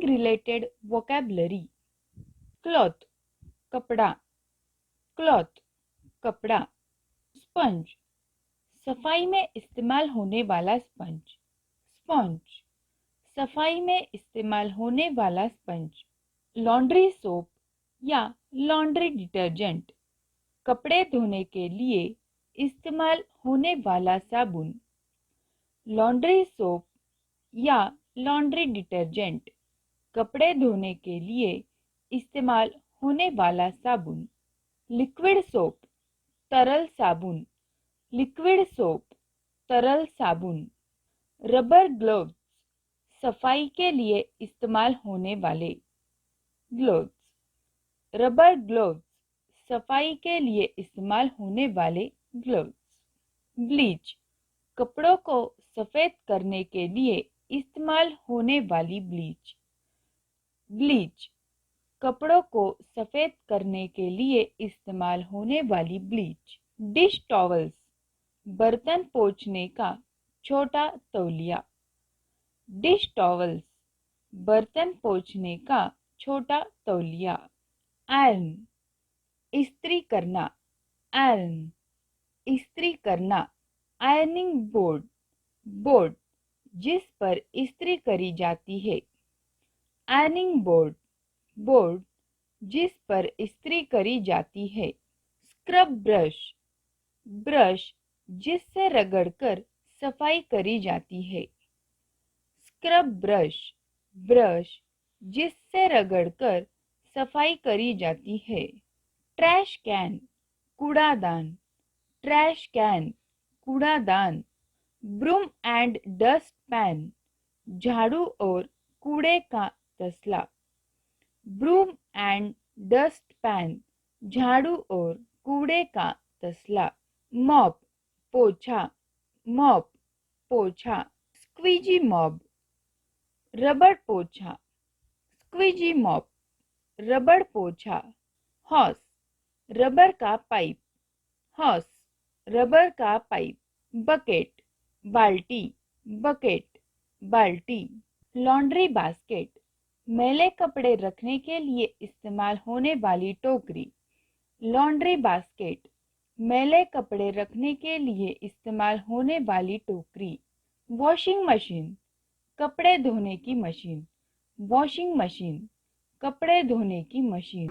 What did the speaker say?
related vocabulary. Cloth कपड़ा, cloth कपड़ा. Sponge सफाई में इस्तेमाल होने वाला स्पंज, sponge सफाई में इस्तेमाल होने वाला स्पंज. लॉन्ड्री सोप या लॉन्ड्री डिटर्जेंट कपड़े धोने के लिए इस्तेमाल होने वाला साबुन. लॉन्ड्री सोप या लॉन्ड्री डिटर्जेंट कपड़े धोने के लिए इस्तेमाल होने वाला साबुन. लिक्विड सोप तरल साबुन, लिक्विड सोप तरल साबुन. रबर ग्लव्स सफाई के लिए इस्तेमाल होने वाले ग्लव्स, रबर ग्लव्स सफाई के लिए इस्तेमाल होने वाले ग्लव्स. ब्लीच कपड़ों को सफेद करने के लिए इस्तेमाल होने वाली ब्लीच. ब्लीच कपड़ों को सफेद करने के लिए इस्तेमाल होने वाली ब्लीच. डिश टॉवल्स बर्तन पोंछने का छोटा तौलिया. डिश टॉवल्स बर्तन पोंछने का छोटा तौलिया. आयरन इस्त्री करना, आयरन इस्त्री करना. आयरनिंग बोर्ड बोर्ड जिस पर इस्त्री करी जाती है. आयरनिंग बोर्ड बोर्ड जिस पर इस्त्री करी जाती है. स्क्रब ब्रश ब्रश जिससे रगड़कर सफाई करी जाती है. स्क्रब ब्रश ब्रश जिससे रगड़कर सफाई करी जाती है. ट्रैश कैन कूड़ादान, ट्रैश कैन कूड़ादान. ब्रूम एंड डस्ट पैन झाड़ू और कूड़े का तसला. ब्रूम एंड डस्ट पैन झाड़ू और कूड़े का तसला. मॉप पोछा, मॉप पोछा. स्क्वीजी मॉप रबड़ पोछा, स्क्वीजी मॉप रबड़ पोछा. हॉस रबर का पाइप, हॉस रबर का पाइप. बकेट बाल्टी, बकेट बाल्टी. लॉन्ड्री बास्केट मैले कपड़े रखने के लिए इस्तेमाल होने वाली टोकरी. लॉन्ड्री बास्केट मैले कपड़े रखने के लिए इस्तेमाल होने वाली टोकरी. वॉशिंग मशीन कपड़े धोने की मशीन, वॉशिंग मशीन कपड़े धोने की मशीन.